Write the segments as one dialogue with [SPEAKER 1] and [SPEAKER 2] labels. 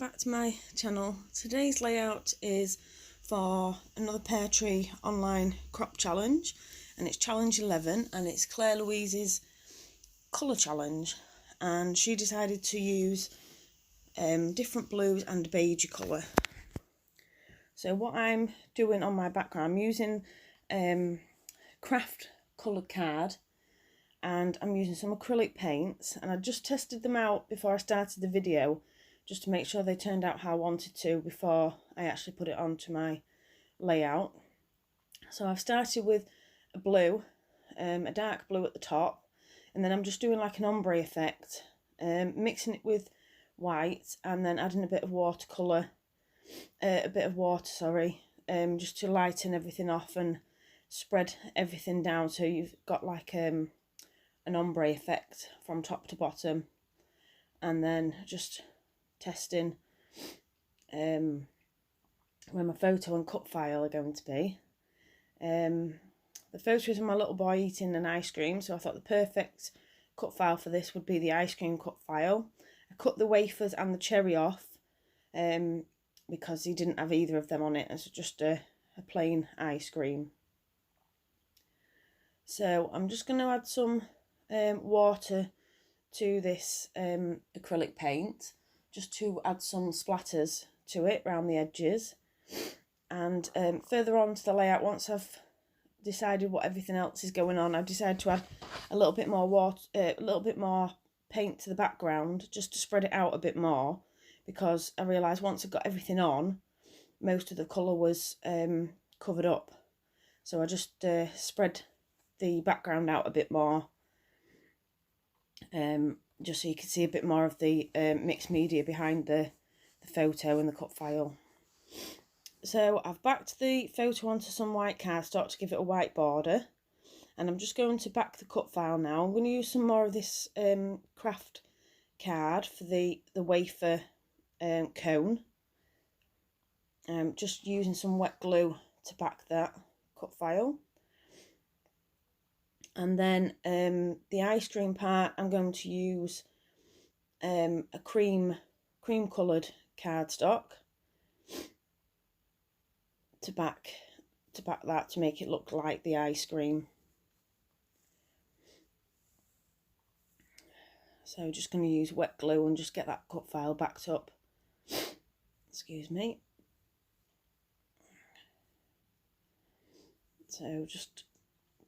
[SPEAKER 1] back to my channel. Today's layout is for another Peartree online crop challenge, and it's challenge 11, and it's Claire Louise's colour challenge, and she decided to use different blues and beige colour. So what I'm doing on my background, I'm using craft coloured card, and I'm using some acrylic paints, and I just tested them out before I started the video just to make sure they turned out how I wanted to before I actually put it onto my layout. So I've started with a blue, a dark blue at the top, and then I'm just doing like an ombre effect, mixing it with white and then adding a bit of water, just to lighten everything off and spread everything down so you've got like an ombre effect from top to bottom. And then just testing where my photo and cut file are going to be. The photo is of my little boy eating an ice cream, so I thought the perfect cut file for this would be the ice cream cut file. I cut the wafers and the cherry off because he didn't have either of them on it. It's just a plain ice cream. So I'm just going to add some water to this acrylic paint, just to add some splatters to it around the edges. And further on to the layout, once I've decided what everything else is going on, I've decided to add a little bit more water, a little bit more paint to the background, just to spread it out a bit more, because I realised once I got everything on, most of the colour was covered up. So I just spread the background out a bit more, just so you can see a bit more of the mixed media behind the photo and the cut file. So I've backed the photo onto some white cardstock to give it a white border, and I'm just going to back the cut file now. I'm going to use some more of this craft card for the wafer cone. Just using some wet glue to back that cut file. And then the ice cream part, I'm going to use a cream coloured cardstock to back that, to make it look like the ice cream. So just going to use wet glue and just get that cut file backed up. Excuse me. So just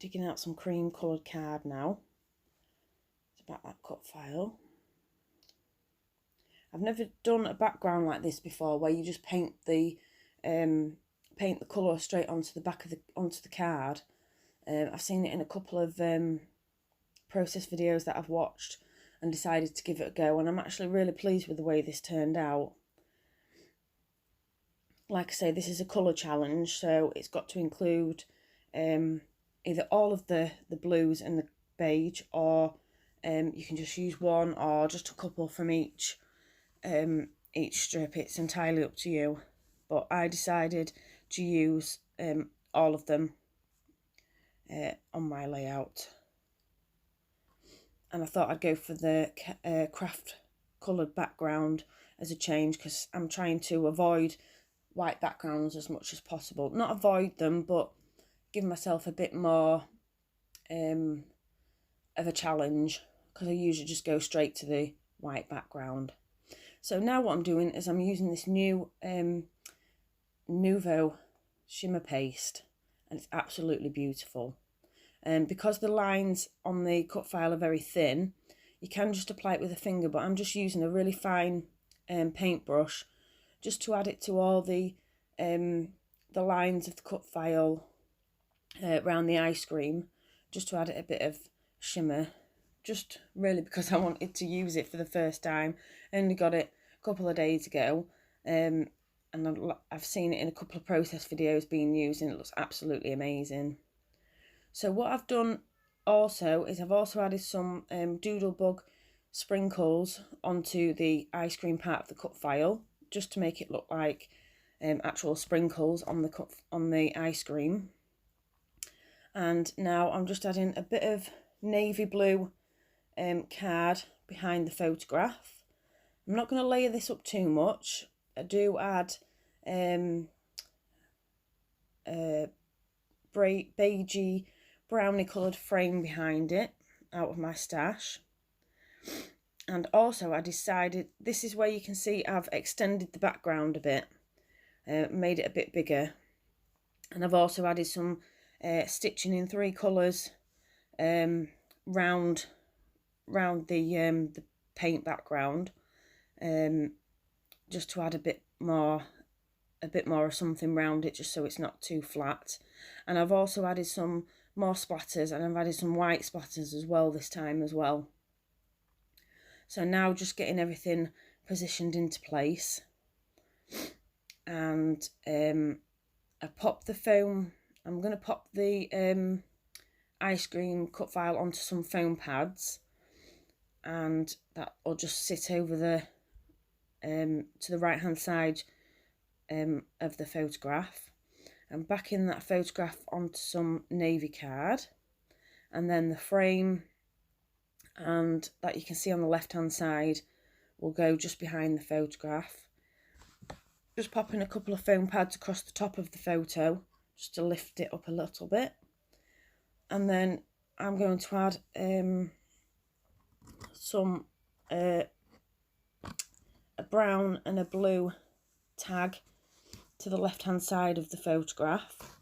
[SPEAKER 1] digging out some cream coloured card now to back that cut file. I've never done a background like this before, where you just paint the colour straight onto the back of the card. I've seen it in a couple of process videos that I've watched and decided to give it a go, and I'm actually really pleased with the way this turned out. Like I say, this is a colour challenge, so it's got to include either all of the blues and the beige, or you can just use one or just a couple from each strip. It's entirely up to you, but I decided to use all of them on my layout, and I thought I'd go for the craft coloured background as a change, because I'm trying to avoid white backgrounds as much as possible. Not avoid them, but give myself a bit more of a challenge, because I usually just go straight to the white background. So now what I'm doing is I'm using this new Nuvo shimmer paste, and it's absolutely beautiful. And because the lines on the cut file are very thin, you can just apply it with a finger, but I'm just using a really fine paintbrush just to add it to all the lines of the cut file around the ice cream, just to add it a bit of shimmer, just really because I wanted to use it for the first time. I only got it a couple of days ago, and I've seen it in a couple of process videos being used, and it looks absolutely amazing. So what I've done also is I've also added some doodlebug sprinkles onto the ice cream part of the cut file, just to make it look like actual sprinkles on the ice cream. And now I'm just adding a bit of navy blue card behind the photograph, I'm not going to layer this up too much. I do add beigey brownie coloured frame behind it out of my stash. And also I decided, this is where you can see I've extended the background a bit, made it a bit bigger, and I've also added some stitching in 3 colours round the paint background, just to add a bit more of something round it, just so it's not too flat. And I've also added some more splatters, and I've added some white splatters as well this time as well. So now just getting everything positioned into place, and I popped the foam. I'm going to pop the ice cream cut file onto some foam pads, and that will just sit over the to the right hand side of the photograph, and back in that photograph onto some navy card, and then the frame, and that you can see on the left hand side, will go just behind the photograph. Just popping a couple of foam pads across the top of the photo just to lift it up a little bit, and then I'm going to add some a brown and a blue tag to the left hand side of the photograph.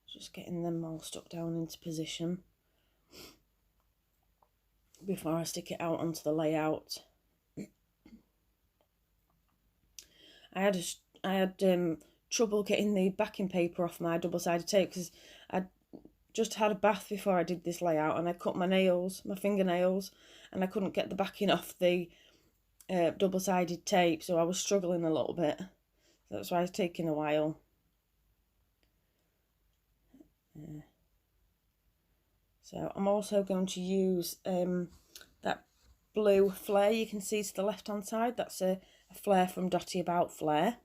[SPEAKER 1] Just getting them all stuck down into position before I stick it out onto the layout. I had trouble getting the backing paper off my double-sided tape because I just had a bath before I did this layout, and I cut my nails, my fingernails, and I couldn't get the backing off the double-sided tape, so I was struggling a little bit. That's why it's taking a while. So I'm also going to use that blue flare you can see to the left hand side. That's a flare from Dotty About Flare,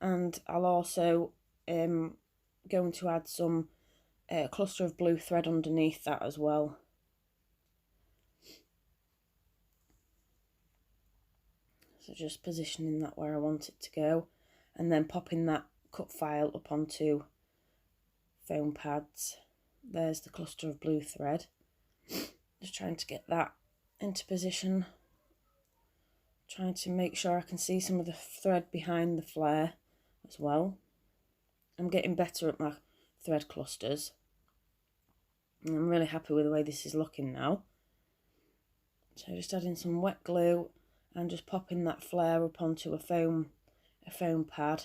[SPEAKER 1] and I'll also going to add some cluster of blue thread underneath that as well. So just positioning that where I want it to go, and then popping that cut file up onto foam pads. There's the cluster of blue thread. Just trying to get that into position, trying to make sure I can see some of the thread behind the flare as well. I'm getting better at my thread clusters, and I'm really happy with the way this is looking now. So just adding some wet glue and just popping that flare up onto a foam pad.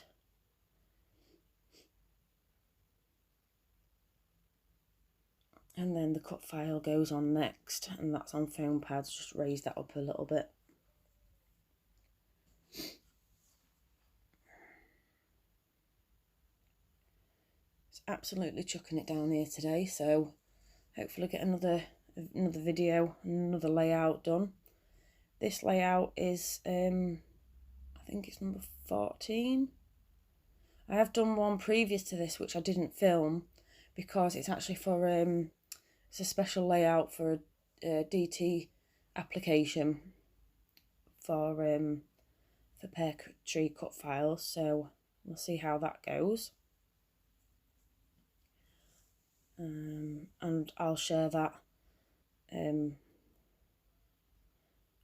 [SPEAKER 1] And then the cut file goes on next, and that's on foam pads. Just raise that up a little bit. It's absolutely chucking it down here today, so hopefully get another video, another layout done. This layout is I think it's number 14. I have done one previous to this which I didn't film because it's actually for it's a special layout for a DT application for Peartree Cutfiles, so we'll see how that goes. And I'll share that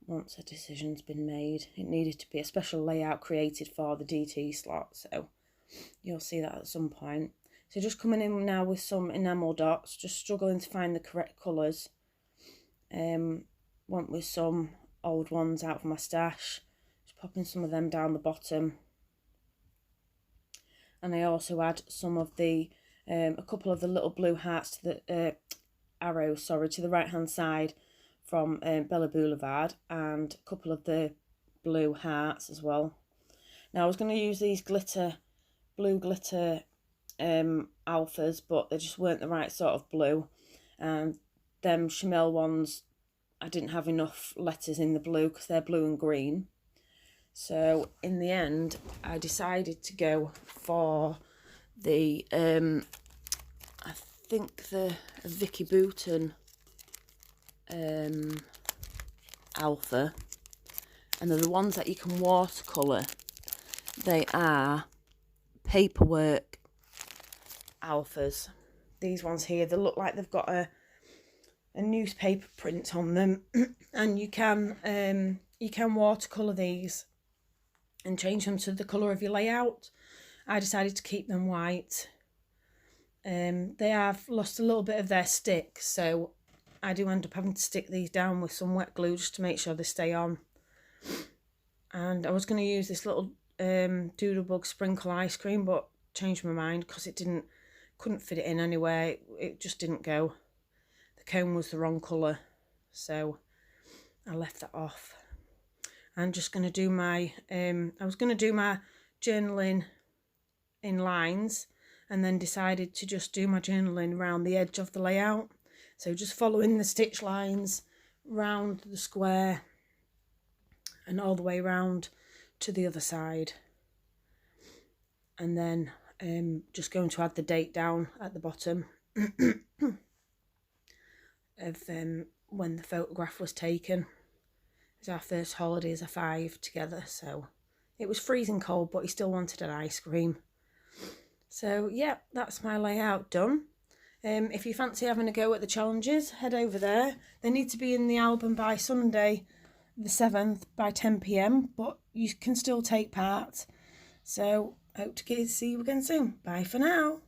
[SPEAKER 1] once a decision's been made. It needed to be a special layout created for the DT slot, so you'll see that at some point. So just coming in now with some enamel dots, just struggling to find the correct colours. Went with some old ones out of my stash, just popping some of them down the bottom. And I also add some of the, a couple of the little blue hearts to the, arrows, sorry, to the right hand side from Bella Boulevard, and a couple of the blue hearts as well. Now I was going to use these blue glitter alphas, but they just weren't the right sort of blue, and them Chamel ones, I didn't have enough letters in the blue because they're blue and green. So in the end I decided to go for the I think the Vicky Boughton alpha, and they're the ones that you can watercolour. They are paperwork alphas. These ones here, they look like they've got a newspaper print on them, and you can watercolour these and change them to the colour of your layout. I decided to keep them white. They have lost a little bit of their stick, so I do end up having to stick these down with some wet glue just to make sure they stay on. And I was going to use this little Doodlebug sprinkle ice cream, but changed my mind because couldn't fit it in anywhere. It just didn't go. The cone was the wrong colour, so I left that off. I'm just going to do my, I was going to do my journaling in lines, and then decided to just do my journaling around the edge of the layout. So just following the stitch lines round the square and all the way round to the other side. And then just going to add the date down at the bottom of when the photograph was taken. It was our first holiday as a 5 together, so it was freezing cold, but he still wanted an ice cream. So yeah, that's my layout done. If you fancy having a go at the challenges, head over there. They need to be in the album by Sunday the 7th by 10 PM, but you can still take part. So hope to see you again soon. Bye for now.